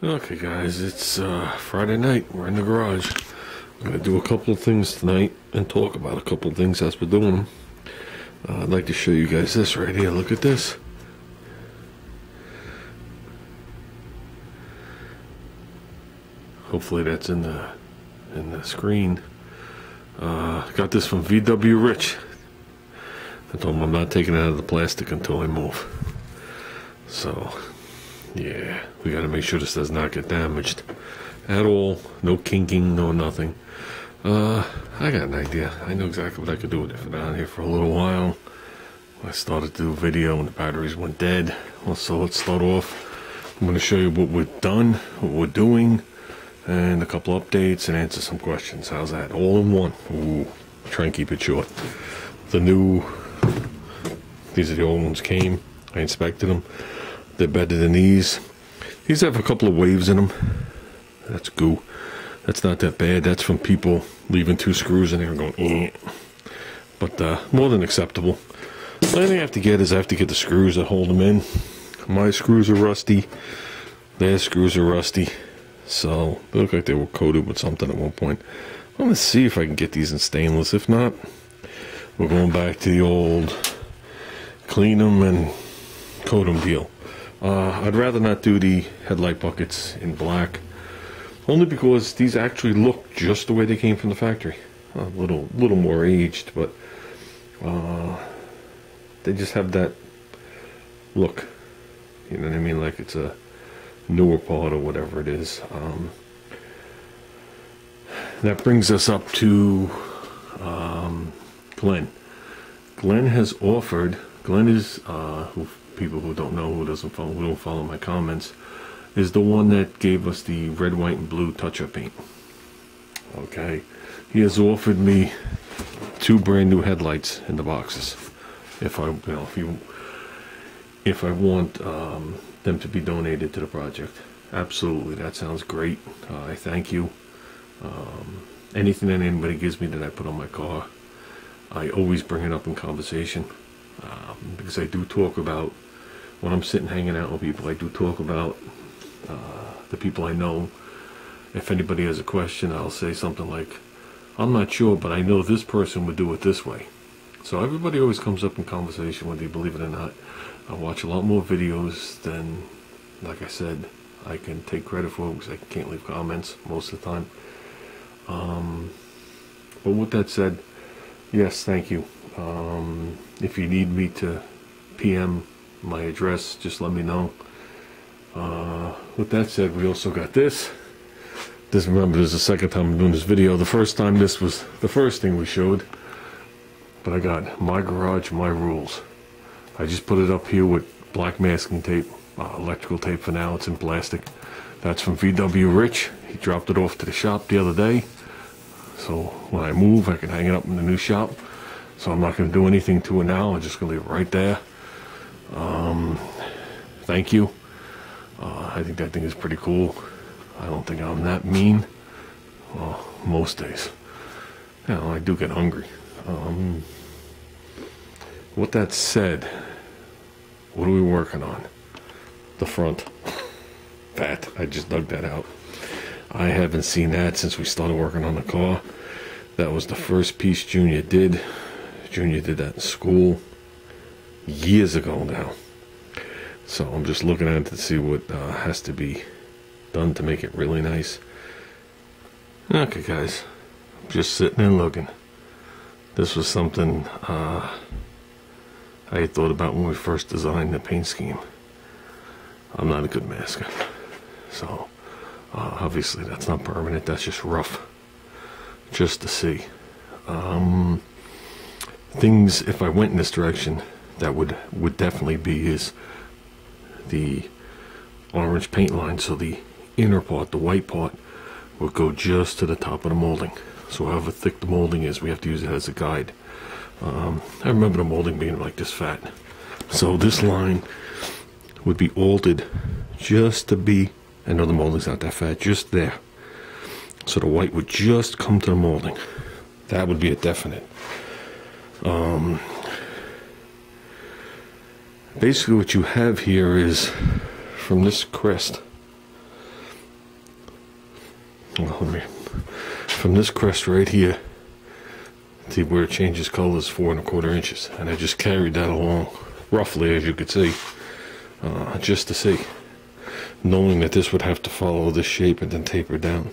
Okay guys, it's Friday night. We're in the garage. I'm going to do a couple of things tonight and talk about a couple of things as we're doing them. I'd like to show you guys this right here. Look at this. Hopefully that's in the screen. Got this from VW Rich. I told him I'm not taking it out of the plastic until I move. So yeah, we got to make sure this does not get damaged at all. No kinking, no nothing. I got an idea. I know exactly what I could do with it. I've been on here for a little while. I started to do a video and the batteries went dead. Well, so let's start off. I'm going to show you what we've done, what we're doing, and a couple updates and answer some questions. How's that? All in one. Ooh, try and keep it short. These are the old ones came. I inspected them. They're better than these. These have a couple of waves in them. That's goo. That's not that bad. That's from people leaving two screws in there and going, eh. But more than acceptable. The only thing I have to get is I have to get the screws that hold them in. My screws are rusty. Their screws are rusty. So they look like they were coated with something at one point. I'm going to see if I can get these in stainless. If not, we're going back to the old clean them and coat them deal. I'd rather not do the headlight buckets in black, only because these actually look just the way they came from the factory. A little more aged, but they just have that look. You know what I mean? Like it's a newer part or whatever it is. That brings us up to Glenn. Glenn has offered. Glenn is people who don't know, who don't follow my comments, is the one that gave us the red, white, and blue touch-up paint. Okay, he has offered me 2 brand new headlights in the boxes. If I want them to be donated to the project. Absolutely, that sounds great. I thank you. Anything that anybody gives me that I put on my car, I always bring it up in conversation, because I do talk about, when I'm sitting hanging out with people, I do talk about the people I know. If anybody has a question, I'll say something like, I'm not sure, but I know this person would do it this way. So everybody always comes up in conversation, whether you believe it or not. I watch a lot more videos than, like I said, I can take credit for, because I can't leave comments most of the time. But with that said, yes, thank you. If you need me to PM my address, just let me know. With that said, we also got this. Remember, this is the second time I'm doing this video. The first time, this was the first thing we showed. But I got My Garage, My Rules. I just put it up here with black masking tape, electrical tape for now. It's in plastic. That's from VW Rich. He dropped it off to the shop the other day. So when I move, I can hang it up in the new shop. So I'm not going to do anything to it now. I'm just going to leave it right there. Thank you. I think that thing is pretty cool. I don't think I'm that mean. Well, most days. You know, I do get hungry. With that said, what are we working on? The front. That, I just dug that out. I haven't seen that since we started working on the car. That was the first piece Junior did. Junior did that in school years ago now. So I'm just looking at it to see what has to be done to make it really nice. Okay guys, I'm just sitting and looking. This was something I had thought about when we first designed the paint scheme. I'm not a good masker, so obviously that's not permanent, that's just rough, just to see. Things, if I went in this direction, that would definitely be is the orange paint line, so the inner part, the white part, will go just to the top of the molding. So however thick the molding is, we have to use it as a guide. I remember the molding being like this fat. So this line would be altered just to be, I know the molding's not that fat, just there. So the white would just come to the molding. That would be a definite. Basically what you have here is, from this crest, well, let me, from this crest right here, see where it changes colors, 4¼ inches, and I just carried that along roughly, as you could see, just to see, knowing that this would have to follow this shape and then taper down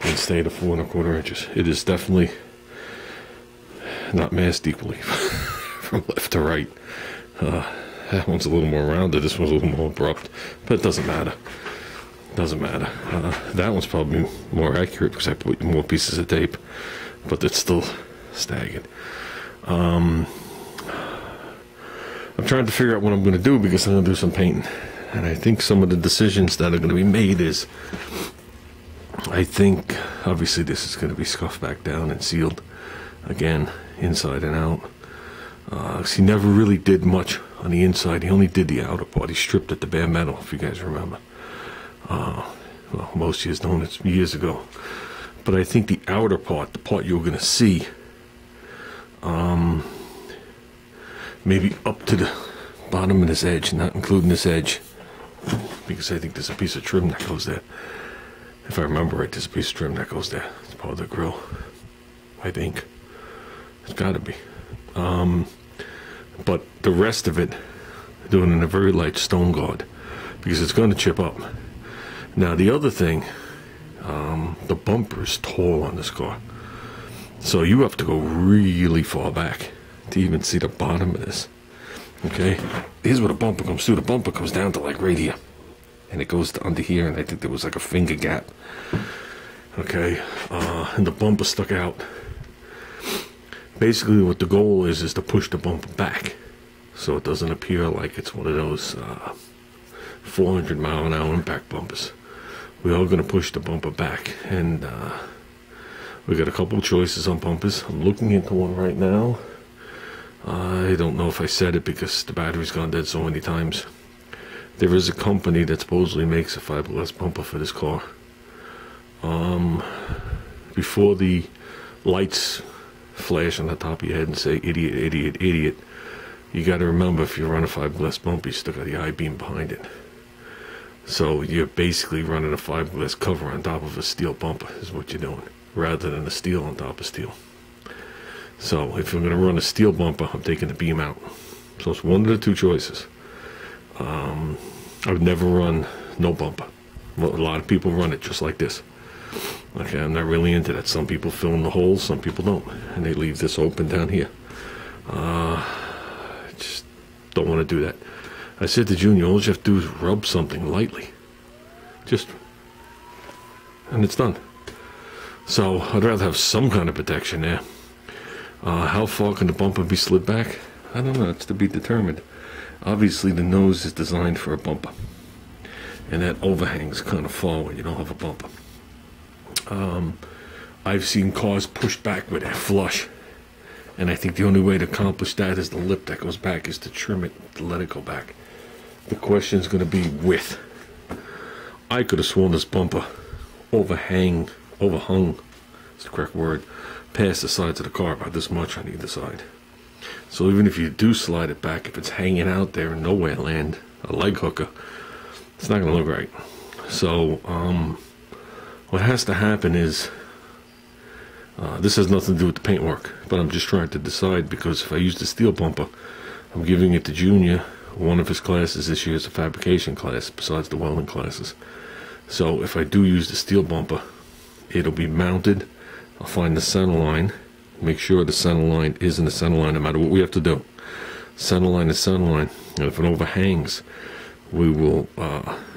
and stay to 4¼ inches. It is definitely not massed equally from left to right. That one's a little more rounded, this one's a little more abrupt, but it doesn't matter. Doesn't matter. That one's probably more accurate because I put more pieces of tape, but it's still staggered. I'm trying to figure out what I'm going to do because I'm going to do some painting, and I think some of the decisions that are going to be made is, I think obviously this is going to be scuffed back down and sealed again inside and out. He never really did much on the inside. He only did the outer part. He stripped it to bare metal, if you guys remember. Well, most of you known it years ago, but I think the outer part, the part you're going to see, maybe up to the bottom of this edge, not including this edge, because I think there's a piece of trim that goes there. If I remember right, there's a piece of trim that goes there. It's part of the grill, I think. It's got to be. But the rest of it, doing in a very light stone guard, because it's going to chip up. Now the other thing, the bumper is tall on this car, so you have to go really far back to even see the bottom of this. Okay, here's where the bumper comes through. The bumper comes down to like right here, and it goes to under here, and I think there was like a finger gap. Okay, and the bumper stuck out. Basically what the goal is to push the bumper back so it doesn't appear like it's one of those 400-mile-an-hour impact bumpers. We are going to push the bumper back, and we got a couple of choices on bumpers. I'm looking into one right now. I don't know if I said it because the battery's gone dead so many times. There is a company that supposedly makes a fiberglass bumper for this car. Before the lights flash on the top of your head and say idiot, idiot, idiot, you got to remember, if you run a fiberglass bumper, you still got the I-beam behind it. So you're basically running a fiberglass cover on top of a steel bumper is what you're doing, rather than a steel on top of steel. So if I'm going to run a steel bumper, I'm taking the beam out. So it's one of the two choices. I would never run no bumper. Well, a lot of people run it just like this. Okay, I'm not really into that. Some people fill in the holes, some people don't, and they leave this open down here. I just don't want to do that. I said to Junior, all you have to do is rub something lightly, and it's done. So I'd rather have some kind of protection there. How far can the bumper be slid back? I don't know. It's to be determined. Obviously, the nose is designed for a bumper, and that overhangs kind of far when you don't have a bumper. I've seen cars pushed back with it flush, and I think the only way to accomplish that is the lip that goes back is to trim it, to let it go back. The question is going to be width. I could have sworn this bumper overhung, is the correct word, past the sides of the car about this much on either side. So even if you do slide it back, if it's hanging out there in nowhere land, a leg hooker, it's not going to look right. So what has to happen is, this has nothing to do with the paintwork, but I'm just trying to decide, because if I use the steel bumper, I'm giving it to Junior. One of his classes this year is a fabrication class besides the welding classes. So if I do use the steel bumper, it'll be mounted. I'll find the center line, make sure the center line is in the center line no matter what we have to do. Center line is center line, and if it overhangs, we will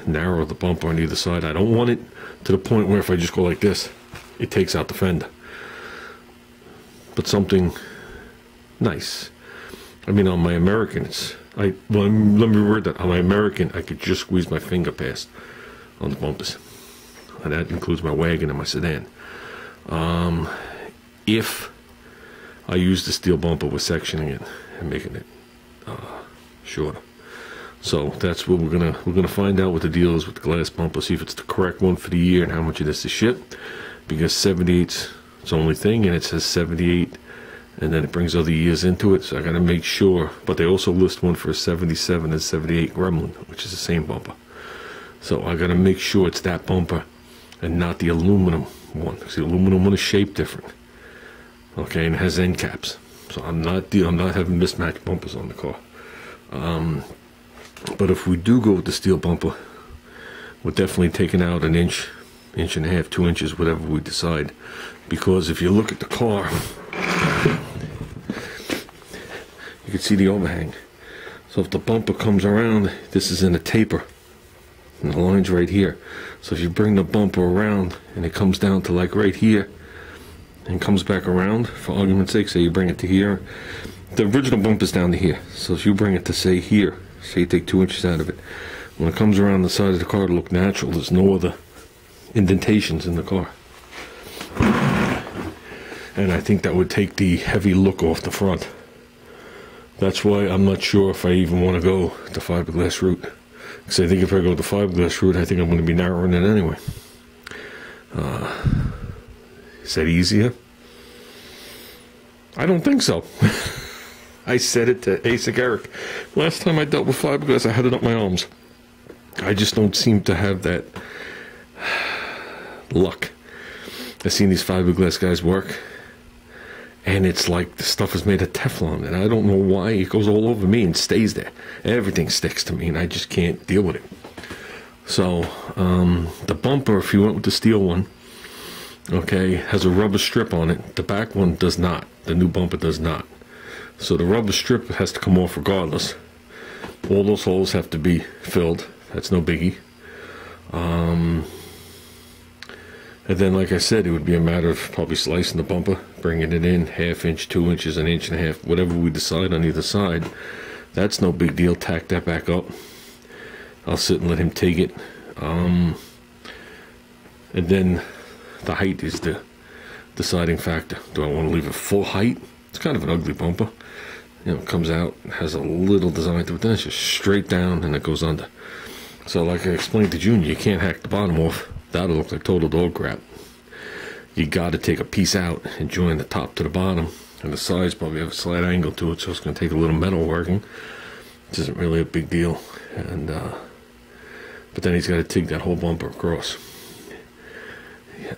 narrow the bumper on either side. I don't want it to the point where if I just go like this, it takes out the fender. But something nice. I mean, on my American, let me word that. On my American, I could just squeeze my finger past on the bumpers, and that includes my wagon and my sedan. If I use the steel bumper, we're sectioning it and making it shorter. So that's what we're gonna find out what the deal is with the glass bumper. See if it's the correct one for the year and how much of this is shipped. Because 78's its only thing, and it says 78. And then it brings other years into it, so I got to make sure. But they also list one for a 77 and 78 Gremlin, which is the same bumper. So I got to make sure it's that bumper and not the aluminum one, because the aluminum one is shaped different. Okay, and it has end caps. So I'm not having mismatched bumpers on the car. But if we do go with the steel bumper, we're definitely taking out an inch, inch and a half, 2 inches, whatever we decide. Because if you look at the car, you can see the overhang. So if the bumper comes around, this is in a taper, and the line's right here. So if you bring the bumper around and it comes down to like right here and comes back around, for argument's sake, say you bring it to here, the original bumper's down to here. So if you bring it to say here, say you take 2 inches out of it, when it comes around the side of the car to look natural, there's no other indentations in the car. And I think that would take the heavy look off the front. That's why I'm not sure if I even want to go the fiberglass route. Because I think if I go the fiberglass route, I think I'm going to be narrowing it anyway. Is that easier? I don't think so. I said it to ASIC Eric. Last time I dealt with fiberglass, I had it up my arms. I just don't seem to have that luck. I've seen these fiberglass guys work, and it's like the stuff is made of Teflon, and I don't know why it goes all over me and stays there. Everything sticks to me, and I just can't deal with it. So the bumper, if you went with the steel one, okay, has a rubber strip on it. The back one does not. The new bumper does not. So the rubber strip has to come off regardless. All those holes have to be filled. That's no biggie. And then, like I said, it would be a matter of probably slicing the bumper, bringing it in, 1/2 inch, 2 inches, 1.5 inches, whatever we decide on either side. That's no big deal. Tack that back up. I'll sit and let him take it. And then the height is the deciding factor. Do I want to leave it full height? It's kind of an ugly bumper. You know, it comes out, has a little design to it, then it's just straight down and it goes under. So like I explained to Junior, you can't hack the bottom off. That'll look like total dog crap. You got to take a piece out and join the top to the bottom, and the sides probably have a slight angle to it, so it's going to take a little metal working, which isn't really a big deal. And but then he's got to take that whole bumper across.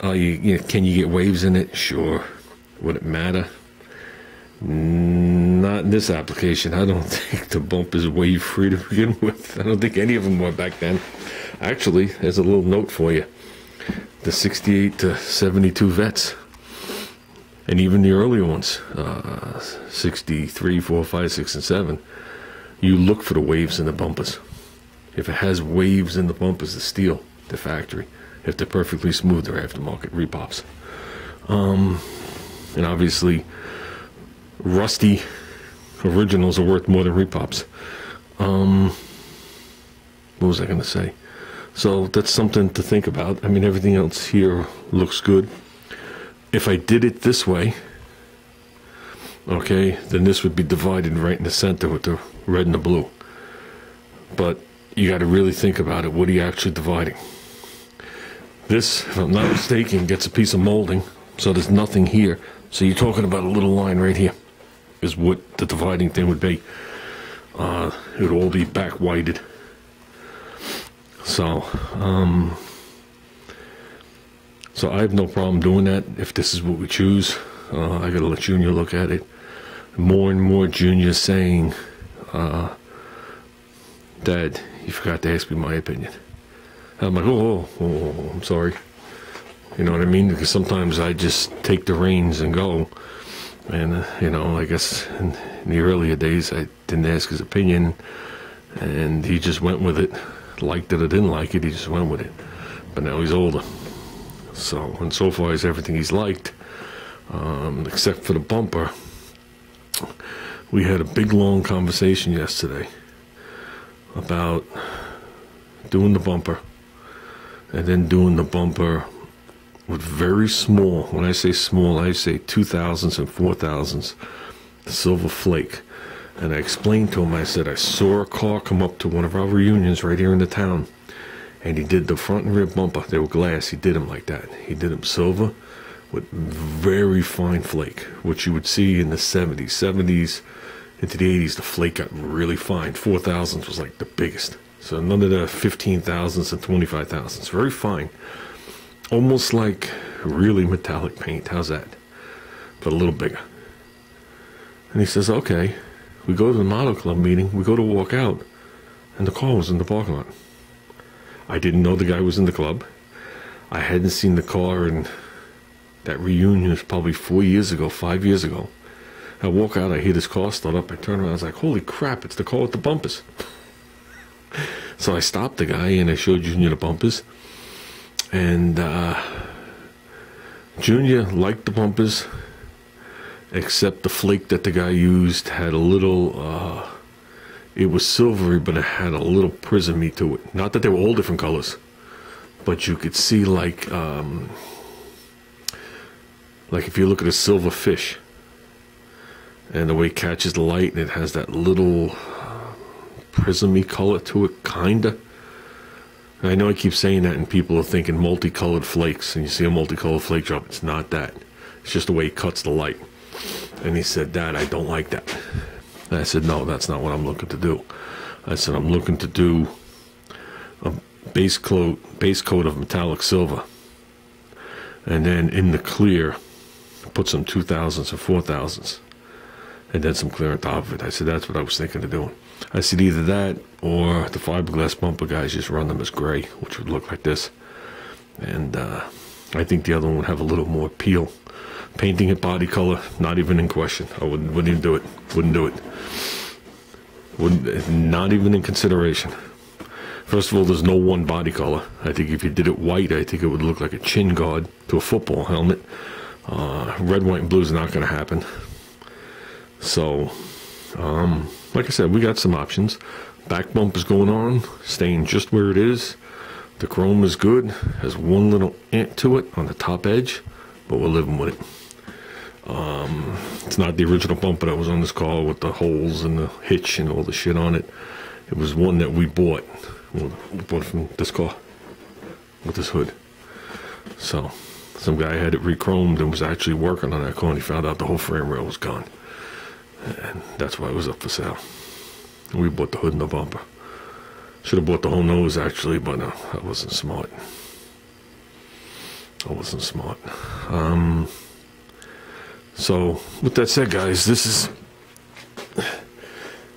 Can you get waves in it? Sure. Would it matter? Not in this application. I don't think the bump is wave free to begin with. I don't think any of them were back then. Actually, there's a little note for you. The 68 to 72 vets, and even the earlier ones, 63, 4, 5, 6, and 7, you look for the waves in the bumpers. If it has waves in the bumpers, the steel, the factory. If they're perfectly smooth, they're aftermarket repops. And obviously, rusty originals are worth more than repops. What was I going to say? So that's something to think about. I mean, everything else here looks good. If I did it this way, okay, then this would be divided right in the center with the red and the blue. But you got to really think about it. What are you actually dividing? This, if I'm not mistaken, gets a piece of molding, so there's nothing here. So you're talking about a little line right here is what the dividing thing would be. It would all be back whited. So I have no problem doing that if this is what we choose. I gotta let Junior look at it. More and more Junior saying, Dad, you forgot to ask me my opinion. I'm like, oh, I'm sorry. You know what I mean? Because sometimes I just take the reins and go. And, I guess in the earlier days, I didn't ask his opinion. And he just went with it. Liked it or didn't like it, he just went with it. But now he's older. So, and so far as everything he's liked, except for the bumper, we had a big, long conversation yesterday about doing the bumper and then doing the bumper with very small, when I say small, I say 2000s and 4000s silver flake. And I explained to him, I said, I saw a car come up to one of our reunions right here in the town, and he did the front and rear bumper. They were glass. He did them like that. He did them silver with very fine flake, which you would see in the 70s. 70s into the 80s, the flake got really fine. 4000s was like the biggest. So none of the 15,000s and 25,000s. Very fine. almost like really metallic paint. How's that? But a little bigger. And he says, okay. We go to the model club meeting. We go to walk out. And the car was in the parking lot. I didn't know the guy was in the club. I hadn't seen the car, and that reunion was probably 4 years ago, 5 years ago. I walk out, I hear this car start up. I turn around, I was like, holy crap, it's the car with the bumpers. So I stopped the guy, and I showed Junior the bumpers. And Junior liked the bumpers, except the flake that the guy used had a little, it was silvery, but it had a little prismy to it. Not that they were all different colors, but you could see like if you look at a silver fish, and the way it catches the light, and it has that little prismy color to it, kinda. And I know I keep saying that, and people are thinking multicolored flakes, and you see a multicolored flake drop. It's not that. It's just the way it cuts the light. And he said, Dad, I don't like that. And I said, no, that's not what I'm looking to do. I said, I'm looking to do a base coat of metallic silver, and then in the clear, put some 2000s or 4000s, and then some clear on top of it. I said, that's what I was thinking of doing. I said, either that or the fiberglass bumper guys just run them as gray, which would look like this. And I think the other one would have a little more appeal. Painting it body color, not even in question. I wouldn't even do it. Wouldn't do it. Not even in consideration. First of all, there's no one body color. I think if you did it white, I think it would look like a chin guard to a football helmet. Red, white, and blue is not going to happen. So, like I said, we got some options. Back bump is going on, staying just where it is. The chrome is good, has one little ant to it on the top edge, but we're living with it. It's not the original bumper that was on this car with the holes and the hitch and all the shit on it. It was one that we bought. We bought it from this car with this hood. So, some guy had it re-chromed and was actually working on that car, and he found out the whole frame rail was gone. And that's why it was up for sale. We bought the hood and the bumper. Should have bought the whole nose, actually, but no, I wasn't smart. So, with that said, guys, this is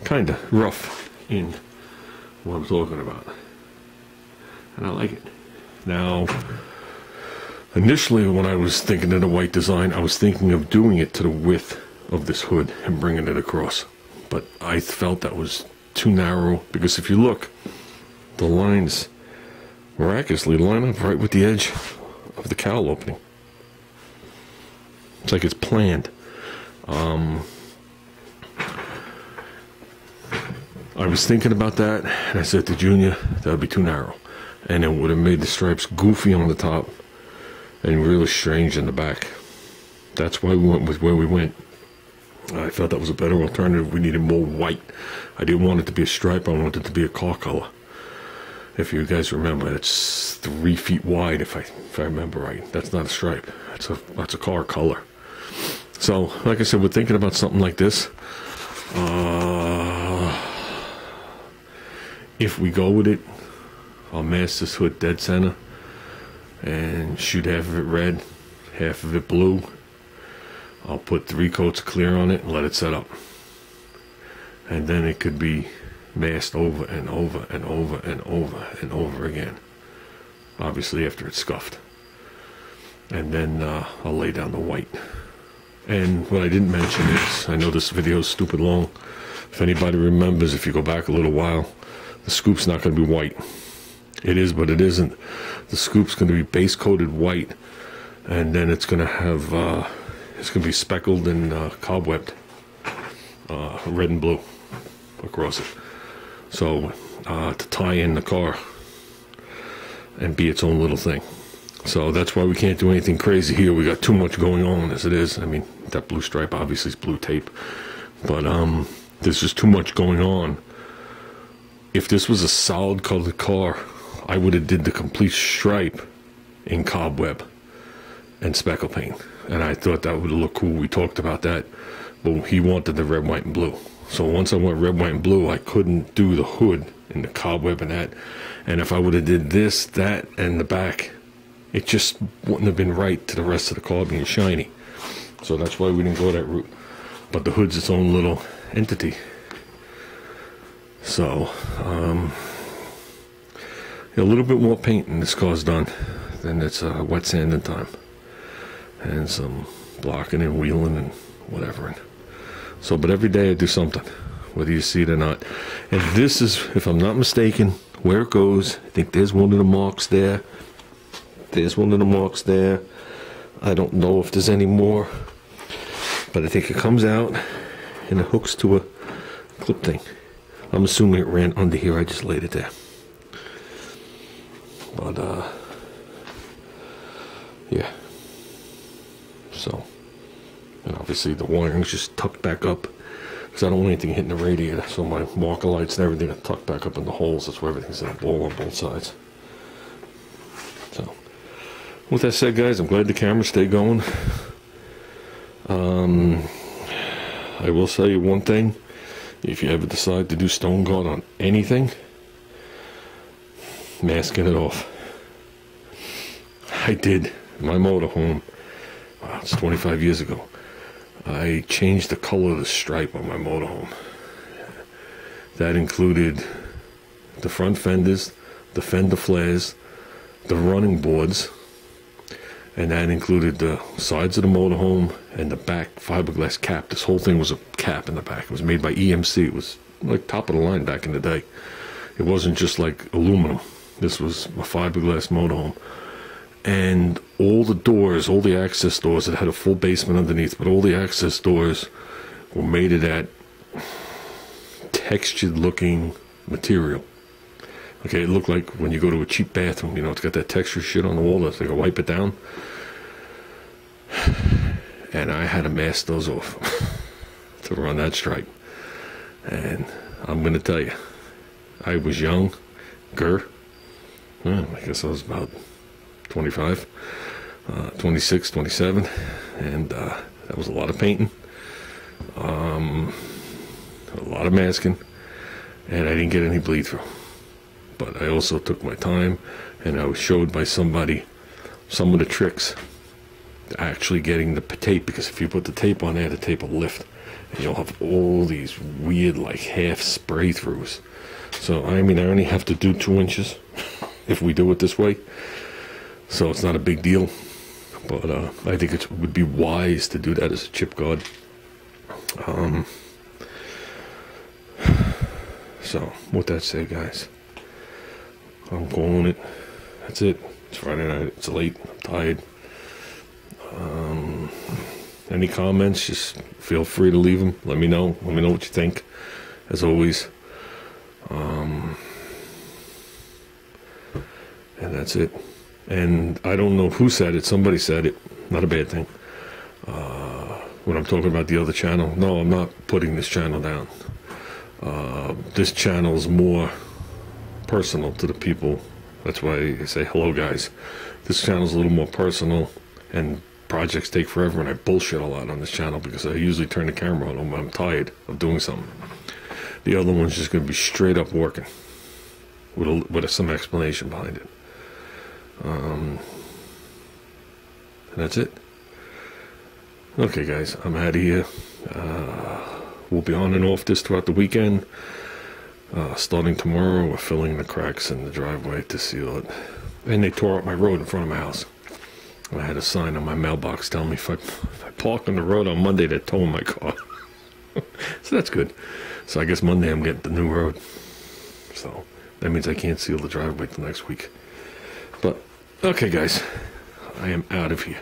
kind of rough in what I'm talking about. And I like it. Now, initially when I was thinking of the white design, I was thinking of doing it to the width of this hood and bringing it across. But I felt that was too narrow, because if you look, the lines miraculously line up right with the edge of the cowl opening. It's like it's planned. I was thinking about that, and I said to Junior, that would be too narrow. And it would have made the stripes goofy on the top and really strange in the back. That's why we went with where we went. I felt that was a better alternative. We needed more white. I didn't want it to be a stripe. I wanted it to be a car color. If you guys remember, it's 3 feet wide, if I remember right. That's not a stripe. That's a car color. So, like I said, we're thinking about something like this. If we go with it, I'll mask this hood dead center and shoot half of it red, half of it blue. I'll put 3 coats of clear on it and let it set up. And then it could be masked over and over and over and over and over again. Obviously after it's scuffed. And then I'll lay down the white. And what I didn't mention is, I know this video is stupid long. If anybody remembers, if you go back a little while, the scoop's not going to be white. It is, but it isn't. The scoop's going to be base coated white, and then it's going to have, it's going to be speckled and cobwebbed, red and blue across it. So, to tie in the car and be its own little thing. So that's why we can't do anything crazy here. We got too much going on as it is. I mean, that blue stripe obviously is blue tape, but there's just too much going on. If this was a solid colored car, I would have did the complete stripe in cobweb and speckle paint, and I thought that would look cool. We talked about that, but he wanted the red, white, and blue. So once I went red, white, and blue, I couldn't do the hood in the cobweb and that. And if I would have did this, that, and the back it just wouldn't have been right to the rest of the car being shiny. So that's why we didn't go that route. But the hood's its own little entity. So, a little bit more paint in this car's done than it's wet sanding time. And some blocking and wheeling and whatever. So, but every day I do something, whether you see it or not. And this is, if I'm not mistaken, where it goes. I think there's one of the marks there. There's one of the marks there. I don't know if there's any more. But I think it comes out and it hooks to a clip thing. I'm assuming it ran under here. I just laid it there. But, yeah. So, and obviously the wiring's just tucked back up because I don't want anything hitting the radiator. So my marker lights and everything are tucked back up in the holes. That's where everything's in a ball on both sides. So, with that said, guys, I'm glad the camera stayed going. I will say one thing. If you ever decide to do stone guard on anything, masking it off. I did my motorhome. Wow, it's 25 years ago. I changed the color of the stripe on my motorhome. That included the front fenders, the fender flares, the running boards, and that included the sides of the motorhome and the back fiberglass cap. This whole thing was a cap in the back. It was made by AMC. It was like top of the line back in the day. It wasn't just like aluminum. This was a fiberglass motorhome. And all the doors, all the access doors, it had a full basement underneath, but all the access doors were made of that textured looking material. Okay, it looked like when you go to a cheap bathroom, you know, it's got that texture shit on the wall that's like a wipe it down. And I had to mask those off to run that stripe. And I'm going to tell you, I was younger. I guess I was about 25, 26, 27. And that was a lot of painting, a lot of masking, and I didn't get any bleed through. But I also took my time, and I was showed by somebody some of the tricks to actually getting the tape, because if you put the tape on there, the tape will lift, and you'll have all these weird like half spray throughs. So I mean, I only have to do 2 inches if we do it this way, so it's not a big deal. But I think it would be wise to do that as a chip guard. So with that said, guys, I'm calling it. That's it. It's Friday night. It's late. I'm tired. Any comments, just feel free to leave them. Let me know. Let me know what you think, as always. And that's it. And I don't know who said it. Somebody said it. Not a bad thing. When I'm talking about the other channel. No, I'm not putting this channel down. This channel is more personal to the people. That's why I say hello, guys. This channel is a little more personal, and projects take forever, and I bullshit a lot on this channel because I usually turn the camera on when I'm tired of doing something. The other one's just going to be straight up working with some explanation behind it. And that's it. Okay, guys, I'm out of here. We'll be on and off this throughout the weekend. Starting tomorrow, we're filling the cracks in the driveway to seal it. And they tore up my road in front of my house. I had a sign on my mailbox telling me if I park on the road on Monday, they're towing my car. So that's good. So I guess Monday I'm getting the new road. So that means I can't seal the driveway till next week. But, okay, guys, I am out of here.